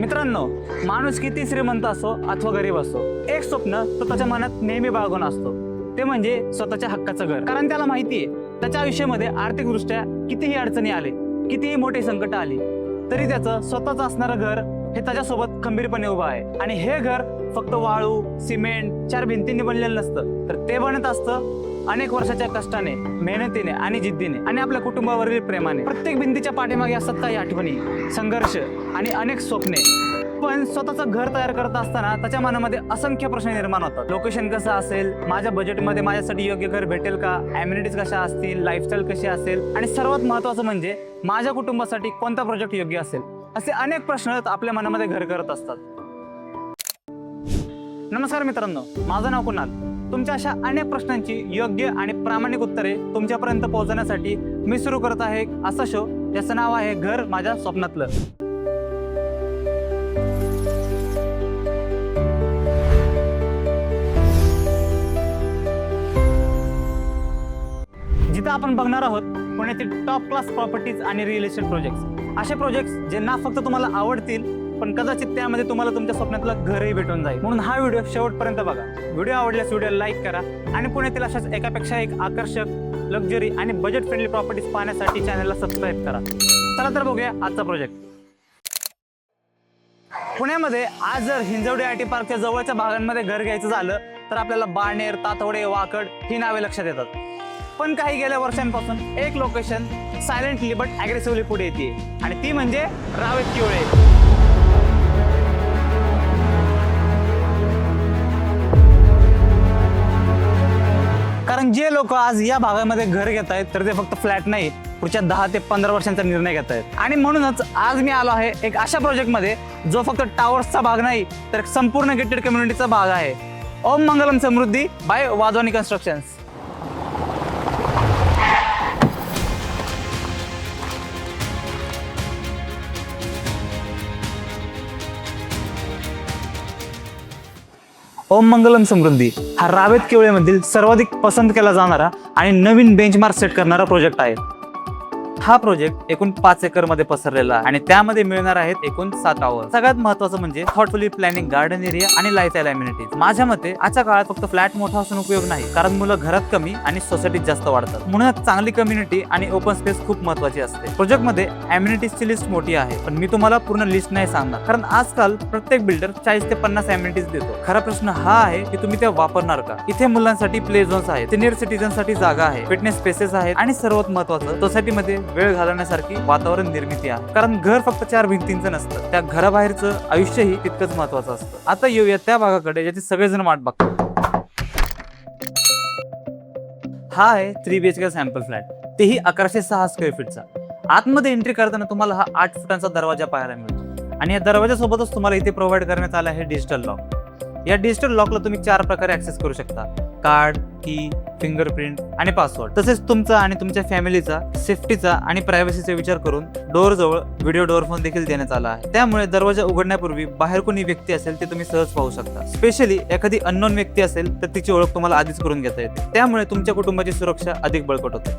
मित्रांनो, माणूस किती श्रीमंत असो अथवा गरीब असो, एक स्वप्न तो त्याच्या मनात नेहमी बाळगून असतो, ते म्हणजे स्वतःच्या हक्काचं घर. कारण त्याला माहितीये त्याच्या आयुष्यामध्ये आर्थिकदृष्ट्या कितीही अडचणी आले, कितीही मोठी संकट आली, तरी त्याचं स्वतःचं असणारं घर हे त्याच्यासोबत खंबीरपणे उभं आहे. आणि हे घर फक्त वाळू, सिमेंट, चार भिंतींनी बनलेलं नसतं, तर ते बनत असतं अनेक वर्षाच्या कष्टाने, मेहनतीने आणि जिद्दीने आणि आपल्या कुटुंबावरील प्रेमाने. प्रत्येक भिंतीच्या पाठीमागे असतात काही आठवणी, संघर्ष आणि अनेक स्वप्ने. पण स्वतःचं घर तयार करत असताना त्याच्या मनामध्ये असंख्य प्रश्न निर्माण होतात. लोकेशन कसं असेल, माझ्या बजेटमध्ये माझ्यासाठी योग्य घर भेटेल का, ॲम्युनिटीज कशा असतील, लाईफस्टाईल कशी असेल, आणि सर्वात महत्त्वाचं म्हणजे माझ्या कुटुंबासाठी कोणता प्रोजेक्ट योग्य असेल, असे अनेक प्रश्न आपल्या मनामध्ये घर करत असतात. नमस्कार मित्रांनो, माझं नाव कुणाल. तुमच्या अशा अनेक प्रश्नांची योग्य आणि प्रामाणिक उत्तरे तुमच्यापर्यंत पोहोचवण्यासाठी मी सुरू करत आहे एक असा शो ज्याचं नाव आहे घर माझ्या स्वप्नातलं. जिथं आपण बघणार आहोत पुण्यातील टॉप क्लास प्रॉपर्टीज आणि रिअल इस्टेट प्रोजेक्ट्स. असे प्रोजेक्ट्स जे ना फक्त तुम्हाला आवडतील, पण कदाचित त्यामध्ये तुम्हाला तुमच्या स्वप्नातलं घरही भेटून जाईल. म्हणून हा व्हिडिओ शेवटपर्यंत बघा. व्हिडिओ आवडल्यास व्हिडिओला लाईक करा आणि पुण्यातील अशाच एकापेक्षा एक आकर्षक, लक्झरी आणि बजेट फ्रेंडली प्रॉपर्टीज पाहण्यासाठी चॅनलला सबस्क्राईब करा. चला तर बघूया आजचा प्रोजेक्ट. पुण्यामध्ये आज जर हिंजवडी आय टी पार्कच्या जवळच्या भागांमध्ये घर घ्यायचं झालं तर आपल्याला बाणेर, तातवडे, वाकड ही नावे लक्षात येतात. पण काही गेल्या वर्षांपासून एक लोकेशन सायलेंटली बट ॲग्रेसिव्हली पुढे येते आणि ती म्हणजे रावेत किवळे. कारण जे लोक आज या भागामध्ये घर घेत आहेत तर ते फक्त फ्लॅट नाही, पुढच्या 10 ते 15 वर्षांचा निर्णय घेत आहेत. आणि म्हणूनच आज मी आलो आहे एक अशा प्रोजेक्टमध्ये जो फक्त टावर्सचा भाग नाही तर संपूर्ण गेटेड कम्युनिटीचा भाग आहे. ओम मंगलम समृद्धी बाय वाधवानी कन्स्ट्रक्शन्स. ओम मंगलम समृद्धी हा रावेत किवळेमधील सर्वाधिक पसंत केला जाणारा आणि नवीन बेंचमार्क सेट करणारा प्रोजेक्ट आहे. हा प्रोजेक्ट एकूण 5 एकर मध्ये पसरलेला आहे आणि त्यामध्ये मिळणार आहेत एकूण 7 टावर. सगळ्यात महत्त्वाचं म्हणजे थॉटफुली प्लॅनिंग गार्डन एरिया आणि लाईफस्टाईल अम्युनिटीज. माझ्या मते आजच्या काळात फक्त फ्लॅट मोठा असून उपयोग नाही, कारण मुलं घरात कमी आणि सोसायटीत जास्त वाढतात. म्हणून चांगली कम्युनिटी आणि ओपन स्पेस खूप महत्त्वाची असते. प्रोजेक्ट मध्ये अम्युनिटीजची लिस्ट मोठी आहे, पण मी तुम्हाला पूर्ण लिस्ट नाही सांगणार, कारण आजकाल प्रत्येक बिल्डर 40 ते 50 अम्युनिटीज देतो. खरा प्रश्न हा आहे की तुम्ही त्या वापरणार का. इथे मुलांसाठी प्ले झोन्स आहेत, सिनियर सिटीजनसाठी जागा आहे, फिटनेस स्पेसेस आहेत आणि सर्वात महत्त्वाचं सोसायटीमध्ये वेळ घालवण्यासारखी वातावरण निर्मिती आहे. कारण घर फक्त 4 भिंतींचं नसतं, त्या घराबाहेरचं आयुष्यही तितकंच महत्त्वाचं असतं. आता येऊया त्या भागाकडे ज्याची सगळेजण वाट बघतात. हा आहे 3 BHK सॅम्पल फ्लॅट, तेही 1106 स्क्वेअर फीटचा. आतमध्ये एंट्री करताना तुम्हाला हा 8 फुटांचा दरवाजा पाहायला मिळतो आणि या दरवाजासोबतच तुम्हाला इथे प्रोव्हाइड करण्यात आला आहे डिजिटल लॉक. या डिजिटल लॉकला तुम्ही 4 प्रकारे ऍक्सेस करू शकता: कार्ड, की, फिंगरप्रिंट आणि पासवर्ड. तसेच तुमचा आणि तुमच्या फॅमिलीचा सेफ्टीचा आणि प्रायव्हसीचा विचार करून डोअर जवळ व्हिडिओ डोअर फोन देखील देण्यात आला आहे. त्यामुळे दरवाजा उघडण्यापूर्वी बाहेर कोणी व्यक्ती असेल ते तुम्ही सहज पाहू शकता. स्पेशली एखादी अननोन व्यक्ती असेल तर तिची ओळख तुम्हाला आधीच करून घेता येते. त्यामुळे तुमच्या कुटुंबाची सुरक्षा अधिक बळकट होते.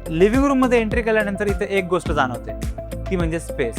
लिव्हिंग रूम मध्ये एंट्री केल्यानंतर इथे एक गोष्ट जाणवते, ती म्हणजे स्पेस.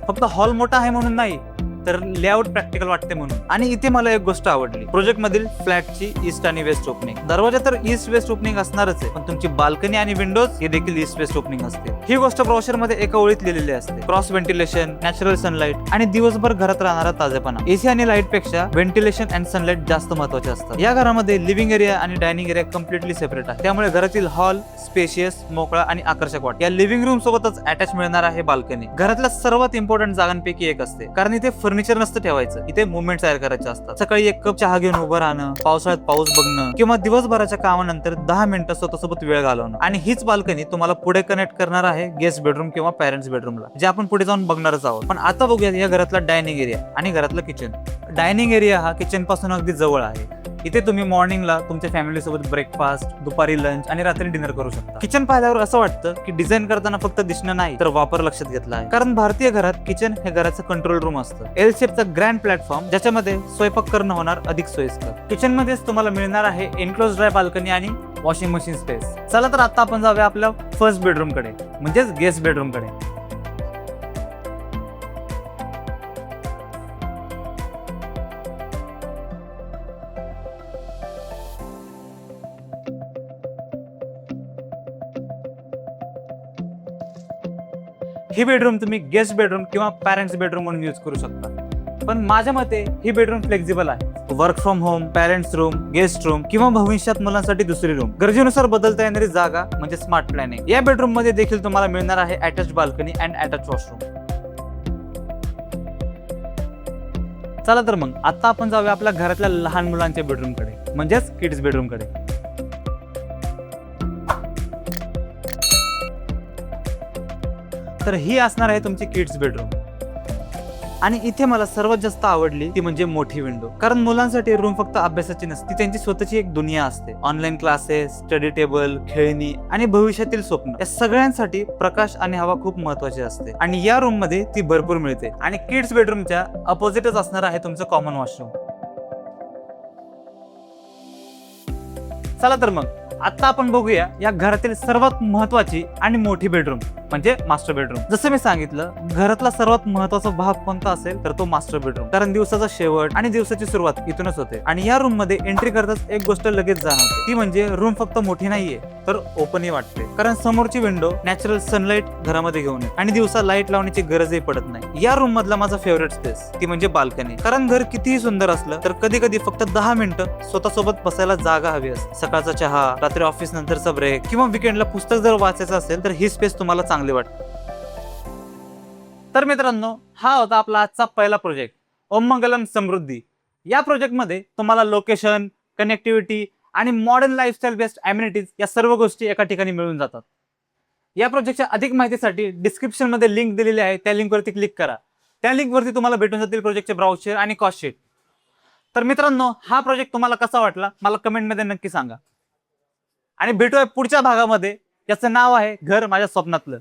फक्त हॉल मोठा आहे म्हणून नाही, तर लेआउट प्रॅक्टिकल वाटते म्हणून. आणि इथे मला एक गोष्ट आवडली, प्रोजेक्ट मधील फ्लॅटची ईस्ट आणि वेस्ट ओपनिंग. दरवाजा तर ईस्ट वेस्ट ओपनिंग असणारच आहे, पण तुमची बाल्कनी आणि विंडोज हे देखील ईस्ट वेस्ट ओपनिंग असते. ही गोष्ट ब्रोशर मध्ये एका ओळीत लिहिलेली असते. क्रॉस व्हेंटिलेशन, नॅचरल सनलाइट आणि दिवसभर घरात राहणारा ताजेपणा. एसी आणि लाईट पेक्षा व्हेंटिलेशन अँड सनलाइट जास्त महत्वाचे असतात. या घरामध्ये लिव्हिंग एरिया आणि डायनिंग एरिया कम्प्लिटली सेपरेट आहे, त्यामुळे घरातील हॉल स्पेशियस, मोकळा आणि आकर्षक वाटते. या लिव्हिंग रूम सोबतच अटॅच मिळणार आहे बाल्कनी. घरातल्या सर्वात इम्पॉर्टंट जागांपैकी एक असते, कारण इथे फर्निचर नसतं ठेवायचं, इथे मुवमेंट तयार करायचे असतात. सकाळी एक कप चहा घेऊन उभं राहणं, पावसाळ्यात पाऊस बघणं किंवा दिवसभराच्या कामानंतर 10 मिनिटं स्वतःसोबत वेळ घालवणं. आणि हीच बाल्कनी तुम्हाला पुढे कनेक्ट करणार आहे गेस्ट बेडरूम किंवा पॅरेंट्स बेडरूमला, जे आपण पुढे जाऊन बघणारच आहोत. पण आता बघूया या घरातला डायनिंग एरिया आणि घरातलं किचन. डायनिंग एरिया हा किचन पासून अगदी जवळ आहे. इथे तुम्ही मॉर्निंगला तुमच्या फॅमिली सोबत ब्रेकफास्ट, दुपारी लंच आणि रात्री डिनर करू शकता. किचन पाहिल्यावर असं वाटतं की डिझाईन करताना फक्त दिसणं नाही तर वापर लक्षात घेतला आहे. कारण भारतीय घरात किचन हे घराचं कंट्रोल रूम असतं. एल शेपचा ग्रँड प्लॅटफॉर्म, ज्याच्यामध्ये स्वयंपाक करणं होणार अधिक सोयीस्कर. किचन मध्येच तुम्हाला मिळणार आहे एनक्लोज ड्राय बाल्कनी आणि वॉशिंग मशीन स्पेस. चला तर आता आपण जाऊया आपल्या फर्स्ट बेडरूम कडे, म्हणजेच गेस्ट बेडरूम कडे. ही बेडरूम तुम्ही गेस्ट बेडरूम किंवा पॅरेंट्स बेडरूम म्हणून यूज करू शकता. पण माझ्या मते ही बेडरूम फ्लेक्झिबल आहे. Work from home, parents room, guest room किंवा भविष्यात मुलांसाठी दुसरी रूम, गरजेनुसार बदलता येणारी जागा म्हणजे स्मार्ट प्लॅनिंग. या बेडरूम मध्ये देखील तुम्हाला मिळणार आहे attach balcony and attach washroom. चला तर मग आता आपण जाऊया आपल्या घरातल्या लहान मुलांच्या बेडरूम कडे, म्हणजेच किड्स बेडरूम कडे. तर ही असणार आहे तुमची किड्स बेडरूम. आणि इथे मला सर्वात जास्त आवडली ती म्हणजे मोठी विंडो. कारण मुलांसाठी रूम फक्त अभ्यासाची नसते, त्यांची स्वतःची एक दुनिया असते. ऑनलाईन क्लासेस, स्टडी टेबल, खेळणी आणि भविष्यातील स्वप्न या सगळ्यांसाठी प्रकाश आणि हवा खूप महत्वाची असते. आणि या रूम मध्ये ती भरपूर मिळते. आणि किड्स बेडरूमच्या अपोजिटच असणार आहे तुमचं कॉमन वॉशरूम. चला तर मग आता आपण बघूया या घरातील सर्वात महत्वाची आणि मोठी बेडरूम म्हणजे मास्टर बेडरूम. जसं मी सांगितलं, घरातला सर्वात महत्वाचा भाग कोणता असेल तर तो मास्टर बेडरूम. कारण दिवसाचा शेवट आणि दिवसाची सुरुवात इथूनच होते. आणि या रूम मध्ये एंट्री करताच एक गोष्ट लगेच जाणवते, ती म्हणजे रूम फक्त मोठी नाहीये तर ओपनही वाटते. कारण समोरची विंडो नॅचरल सनलाईट घरामध्ये घेऊन येते आणि दिवसा लाईट लावण्याची गरजही पडत नाही. या रूम मधला माझा फेवरेट स्पेस ती म्हणजे बाल्कनी. कारण घर कितीही सुंदर असलं तर कधी कधी फक्त 10 मिनिटं स्वतःसोबत बसायला जागा हवी असते. सकाळचा चहा, रात्री ऑफिस नंतरचा ब्रेक किंवा विकेंडला पुस्तक जर वाचायचं असेल तर ही स्पेस तुम्हाला चांगली वाटते. तर मित्रांनो, हा होता आपला आजचा पहिला प्रोजेक्ट, ओम मंगलम समृद्धी. या प्रोजेक्टमध्ये तुम्हाला लोकेशन, कनेक्टिव्हिटी आणि मॉडर्न लाईफस्टाईल बेस्ड अम्युनिटीज या सर्व गोष्टी एका ठिकाणी मिळून जातात. या प्रोजेक्टच्या अधिक माहितीसाठी डिस्क्रिप्शन मध्ये लिंक दिलेली आहे, त्या लिंकवरती क्लिक करा. त्या लिंकवरती तुम्हाला भेटून जातील प्रोजेक्टचे ब्राउचर आणि कॉस्ट शीट. तर मित्रांनो, हा प्रोजेक्ट तुम्हाला कसा वाटला मला कमेंटमध्ये नक्की सांगा. आणि भेटूया पुढच्या भागामध्ये, याचं नाव आहे घर माझ्या स्वप्नातलं.